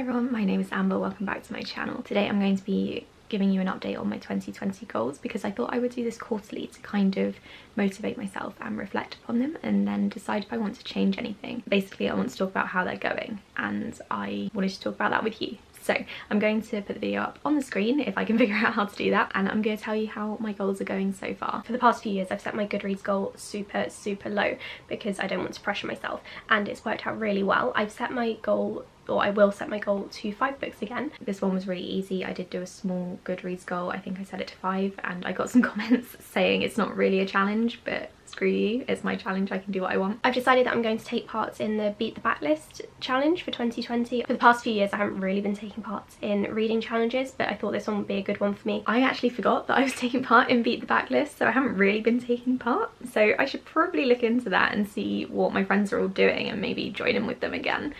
everyone, my name is Amber, welcome back to my channel. Today I'm going to be giving you an update on my 2020 goals because I thought I would do this quarterly to kind of motivate myself and reflect upon them and then decide if I want to change anything. Basically I want to talk about how they're going and I wanted to talk about that with you. So I'm going to put the video up on the screen if I can figure out how to do that, and I'm going to tell you how my goals are going so far. For the past few years I've set my Goodreads goal super low because I don't want to pressure myself, and it's worked out really well. I've set my goal, or I will set my goal to 5 books again. This one was really easy. I did do a small Goodreads goal. I think I set it to 5 and I got some comments saying it's not really a challenge, but screw you, it's my challenge, I can do what I want. I've decided that I'm going to take part in the Beat the Backlist challenge for 2020. For the past few years I haven't really been taking part in reading challenges, but I thought this one would be a good one for me. I actually forgot that I was taking part in Beat the Backlist, so I haven't really been taking part. So I should probably look into that and see what my friends are all doing and maybe join in with them again.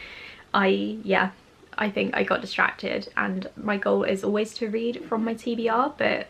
I think I got distracted, and my goal is always to read from my TBR, but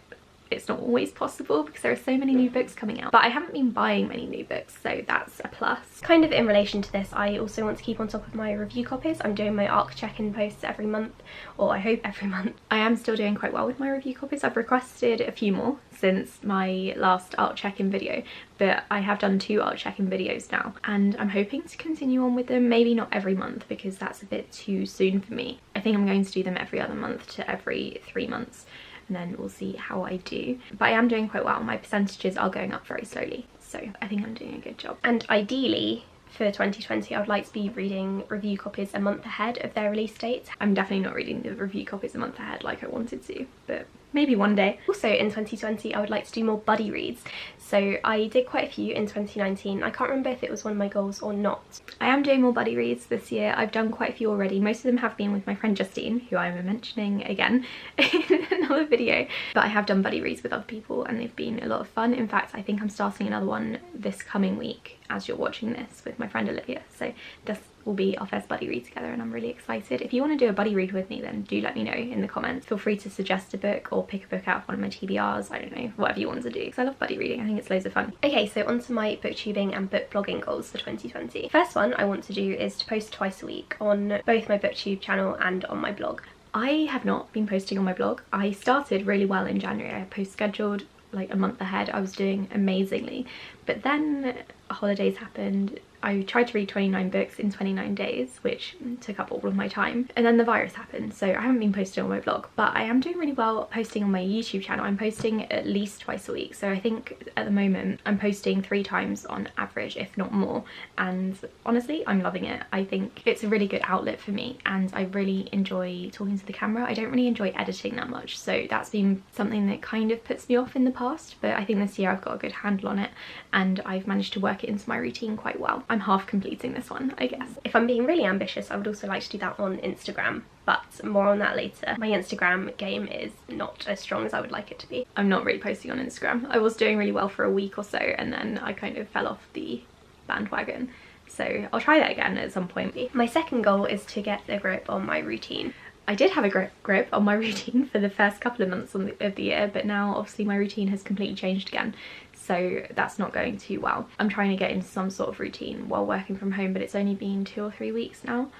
it's not always possible because there are so many new books coming out. But I haven't been buying many new books, so that's a plus. Kind of in relation to this, I also want to keep on top of my review copies. I'm doing my ARC check-in posts every month, or I hope every month. I am still doing quite well with my review copies. I've requested a few more since my last ARC check-in video, but I have done 2 ARC check-in videos now, and I'm hoping to continue on with them. Maybe not every month because that's a bit too soon for me. I think I'm going to do them every other month to every 3 months. And then we'll see how I do. But I am doing quite well. My percentages are going up very slowly, so I think I'm doing a good job. And ideally for 2020 I would like to be reading review copies a month ahead of their release date. I'm definitely not reading the review copies a month ahead like I wanted to, but maybe one day. Also in 2020 I would like to do more buddy reads. So I did quite a few in 2019. I can't remember if it was one of my goals or not. I am doing more buddy reads this year. I've done quite a few already. Most of them have been with my friend Justine, who I'm mentioning again in another video. But I have done buddy reads with other people and they've been a lot of fun. In fact, I think I'm starting another one this coming week as you're watching this with my friend Olivia. So this will be our first buddy read together and I'm really excited. If you want to do a buddy read with me, then do let me know in the comments. Feel free to suggest a book or pick a book out of one of my TBRs, I don't know, whatever you want to do, because I love buddy reading. I think it's loads of fun. Okay, so on to my booktubing and book blogging goals for 2020. First one I want to do is to post twice a week on both my booktube channel and on my blog. I have not been posting on my blog. I started really well in January. I post scheduled like a month ahead. I was doing amazingly, but then holidays happened. I tried to read 29 books in 29 days, which took up all of my time, and then the virus happened, so I haven't been posting on my blog. But I am doing really well posting on my YouTube channel. I'm posting at least twice a week, so I think at the moment I'm posting 3 times on average, if not more, and honestly I'm loving it. I think it's a really good outlet for me and I really enjoy talking to the camera. I don't really enjoy editing that much, so that's been something that kind of puts me off in the past, but I think this year I've got a good handle on it and I've managed to work it into my routine quite well. I'm half completing this one, I guess. If I'm being really ambitious, I would also like to do that on Instagram, but more on that later. My Instagram game is not as strong as I would like it to be. I'm not really posting on Instagram. I was doing really well for a week or so and then I kind of fell off the bandwagon. So I'll try that again at some point. My second goal is to get a grip on my routine. I did have a grip on my routine for the first couple of months of the year, but now obviously my routine has completely changed again. So that's not going too well. I'm trying to get into some sort of routine while working from home, but it's only been 2 or 3 weeks now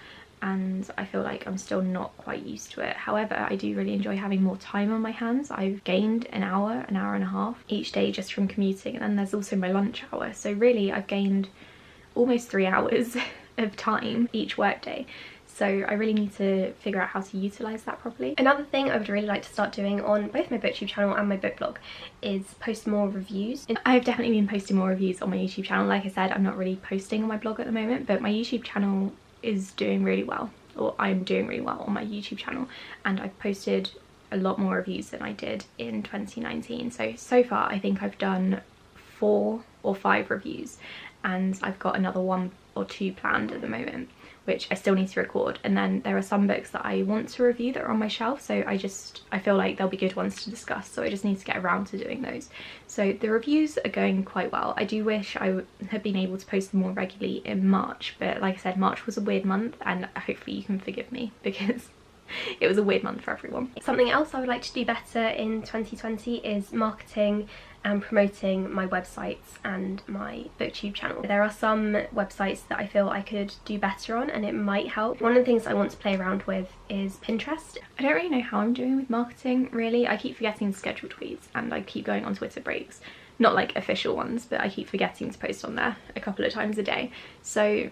and I feel like I'm still not quite used to it. However, I do really enjoy having more time on my hands. I've gained an hour and a half each day just from commuting, and then there's also my lunch hour. So really I've gained almost 3 hours of time each workday. So I really need to figure out how to utilise that properly. Another thing I would really like to start doing on both my booktube channel and my book blog is post more reviews. I've definitely been posting more reviews on my YouTube channel. Like I said, I'm not really posting on my blog at the moment, but my YouTube channel is doing really well, or I'm doing really well on my YouTube channel, and I've posted a lot more reviews than I did in 2019. So far I think I've done 4 or 5 reviews and I've got another 1 or 2 planned at the moment, which I still need to record. And then there are some books that I want to review that are on my shelf, so I feel like they'll be good ones to discuss, so I just need to get around to doing those. So the reviews are going quite well. I do wish I had been able to post them more regularly in March, but like I said, March was a weird month and hopefully you can forgive me because it was a weird month for everyone. Something else I would like to do better in 2020 is marketing and promoting my websites and my Booktube channel. There are some websites that I feel I could do better on, and it might help. One of the things I want to play around with is Pinterest. I don't really know how I'm doing with marketing, really. I keep forgetting to schedule tweets, and I keep going on Twitter breaks. Not like official ones, but I keep forgetting to post on there a couple of times a day. So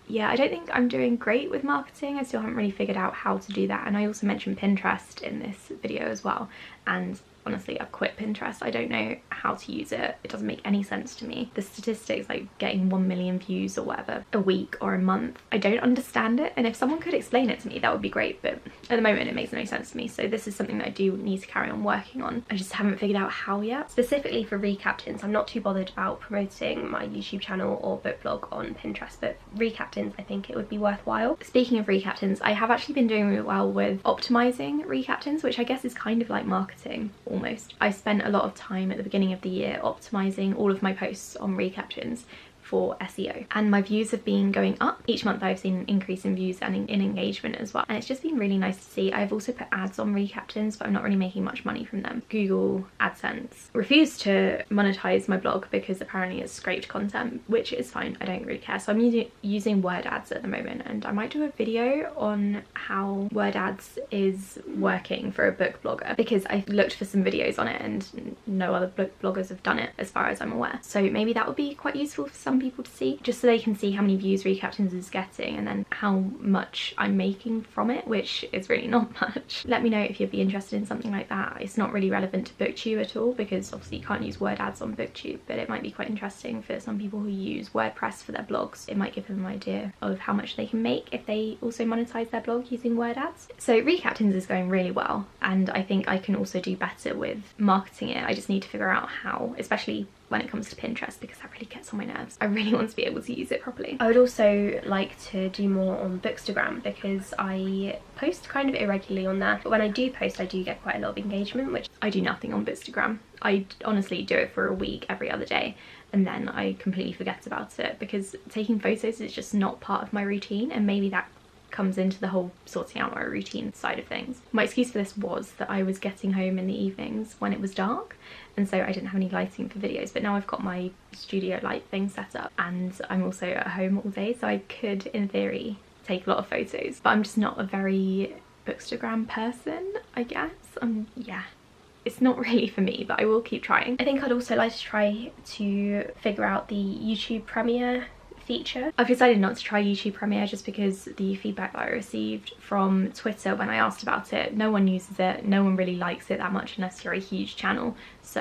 yeah, I don't think I'm doing great with marketing. I still haven't really figured out how to do that. And I also mentioned Pinterest in this video as well. And honestly, I've quit Pinterest. I don't know how to use it. It doesn't make any sense to me. The statistics, like getting 1 million views or whatever a week or a month, I don't understand it. And if someone could explain it to me, that would be great. But at the moment, it makes no sense to me. So this is something that I do need to carry on working on. I just haven't figured out how yet. Specifically for recaptains, I'm not too bothered about promoting my YouTube channel or book blog on Pinterest, but recaptains, I think it would be worthwhile. Speaking of recaptains, I have actually been doing really well with optimizing recaptains, which I guess is kind of like marketing almost. I spent a lot of time at the beginning of the year optimizing all of my posts on recaptains for SEO, and my views have been going up. Each month I've seen an increase in views and in engagement as well, and it's just been really nice to see. I've also put ads on recaptains, but I'm not really making much money from them. Google AdSense refused to monetize my blog because apparently it's scraped content, which is fine, I don't really care. So I'm using word ads at the moment, and I might do a video on how word ads is working for a book blogger, because I looked for some videos on it and no other book bloggers have done it as far as I'm aware. So maybe that would be quite useful for some people to see, just so they can see how many views recaptains is getting and then how much I'm making from it, which is really not much. Let me know if you'd be interested in something like that. It's not really relevant to Booktube at all, because obviously you can't use word ads on Booktube, but it might be quite interesting for some people who use WordPress for their blogs. It might give them an idea of how much they can make if they also monetize their blog using word ads. So recaptains is going really well, and I think I can also do better with marketing it. I just need to figure out how, especially when it comes to Pinterest, because that really gets on my nerves. I really want to be able to use it properly. I would also like to do more on Bookstagram, because I post kind of irregularly on there, but when I do post I do get quite a lot of engagement, which I do nothing on Bookstagram. I honestly do it for a week every other day, and then I completely forget about it, because taking photos is just not part of my routine, and maybe that comes into the whole sorting out my routine side of things. My excuse for this was that I was getting home in the evenings when it was dark, and so I didn't have any lighting for videos, but now I've got my studio light thing set up and I'm also at home all day, so I could in theory take a lot of photos, but I'm just not a very Bookstagram person, I guess. Yeah, it's not really for me, but I will keep trying. I think I'd also like to try to figure out the YouTube Premiere feature. I've decided not to try YouTube Premiere just because the feedback that I received from Twitter when I asked about it, no one uses it, no one really likes it that much unless you're a huge channel, so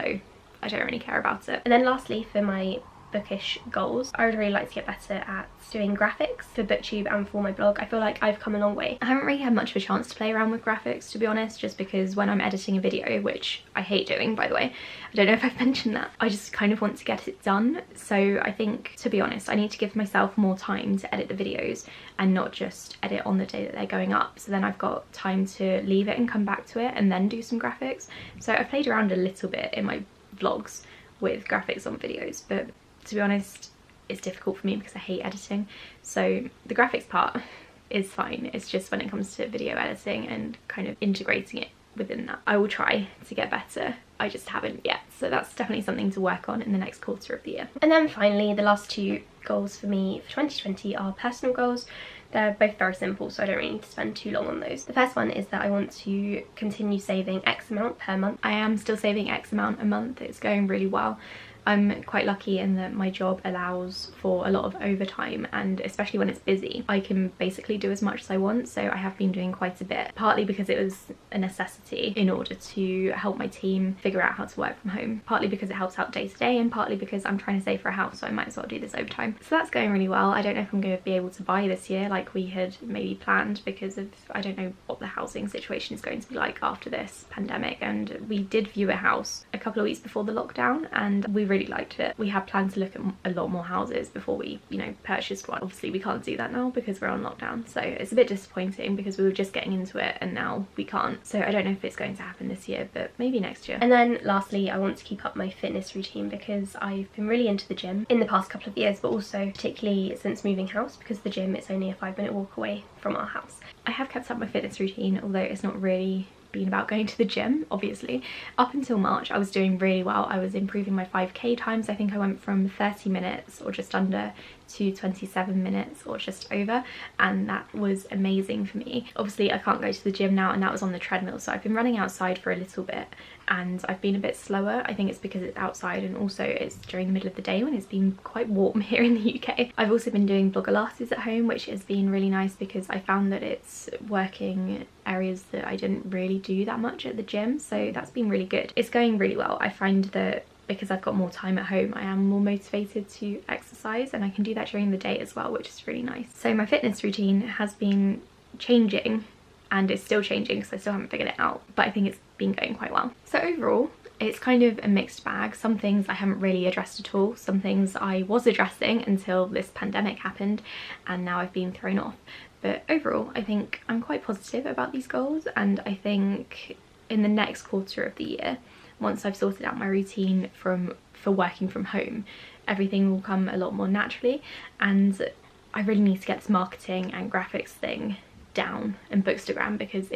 I don't really care about it. And then lastly, for my bookish goals, I would really like to get better at doing graphics for Booktube and for my blog. I feel like I've come a long way. I haven't really had much of a chance to play around with graphics, to be honest, just because when I'm editing a video, which I hate doing by the way, I don't know if I've mentioned that, I just kind of want to get it done. So I think, to be honest, I need to give myself more time to edit the videos and not just edit on the day that they're going up, so then I've got time to leave it and come back to it and then do some graphics. So I've played around a little bit in my vlogs with graphics on videos, but to be honest, it's difficult for me because I hate editing. So the graphics part is fine. It's just when it comes to video editing and kind of integrating it within that, I will try to get better. I just haven't yet. So that's definitely something to work on in the next quarter of the year. And then finally, the last two goals for me for 2020 are personal goals. They're both very simple, so I don't really need to spend too long on those. The first one is that I want to continue saving X amount per month. I am still saving X amount a month. It's going really well. I'm quite lucky in that my job allows for a lot of overtime, and especially when it's busy, I can basically do as much as I want, so I have been doing quite a bit, partly because it was a necessity in order to help my team figure out how to work from home, partly because it helps out day to day, and partly because I'm trying to save for a house, so I might as well do this overtime. So that's going really well. I don't know if I'm going to be able to buy this year like we had maybe planned, because of, I don't know what the housing situation is going to be like after this pandemic, and we did view a house a couple of weeks before the lockdown and we really really liked it. We had planned to look at a lot more houses before we, you know, purchased one. Obviously we can't do that now because we're on lockdown, so it's a bit disappointing because we were just getting into it and now we can't. So I don't know if it's going to happen this year, but maybe next year. And then lastly, I want to keep up my fitness routine because I've been really into the gym in the past couple of years, but also particularly since moving house, because the gym is only a 5-minute walk away from our house. I have kept up my fitness routine, although it's not really been about going to the gym, obviously. Up until March I was doing really well. I was improving my 5k times. I think I went from 30 minutes or just under to 27 minutes or just over, and that was amazing for me. Obviously I can't go to the gym now, and that was on the treadmill, so I've been running outside for a little bit and I've been a bit slower. I think it's because it's outside and also it's during the middle of the day when it's been quite warm here in the UK. I've also been doing Pilates at home, which has been really nice because I found that it's working areas that I didn't really do that much at the gym, so that's been really good. It's going really well. I find that because I've got more time at home, I am more motivated to exercise, and I can do that during the day as well, which is really nice. So my fitness routine has been changing, and it's still changing because I still haven't figured it out, but I think it's been going quite well. So overall, it's kind of a mixed bag. Some things I haven't really addressed at all, some things I was addressing until this pandemic happened, and now I've been thrown off. But overall, I think I'm quite positive about these goals, and I think in the next quarter of the year, once I've sorted out my routine for working from home, everything will come a lot more naturally, and I really need to get this marketing and graphics thing down and Bookstagram, because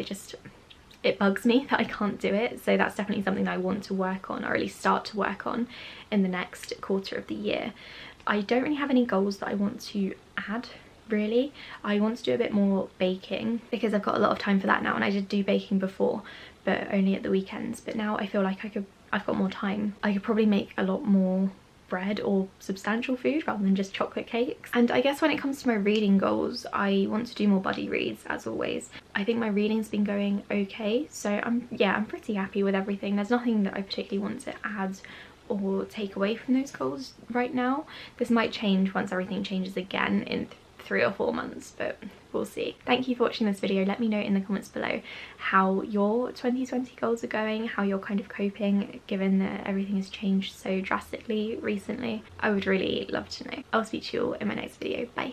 it bugs me that I can't do it. So that's definitely something that I want to work on, or at least start to work on in the next quarter of the year. I don't really have any goals that I want to add, really. I want to do a bit more baking because I've got a lot of time for that now, and I did do baking before but only at the weekends, but now I feel like I've got more time. I could probably make a lot more bread or substantial food rather than just chocolate cakes. And I guess when it comes to my reading goals, I want to do more buddy reads, as always. I think my reading's been going okay, so I'm pretty happy with everything. There's nothing that I particularly want to add or take away from those goals right now. This might change once everything changes again in 3 or 4 months, but we'll see. Thank you for watching this video. Let me know in the comments below how your 2020 goals are going, how you're kind of coping given that everything has changed so drastically recently. I would really love to know. I'll speak to you all in my next video. Bye.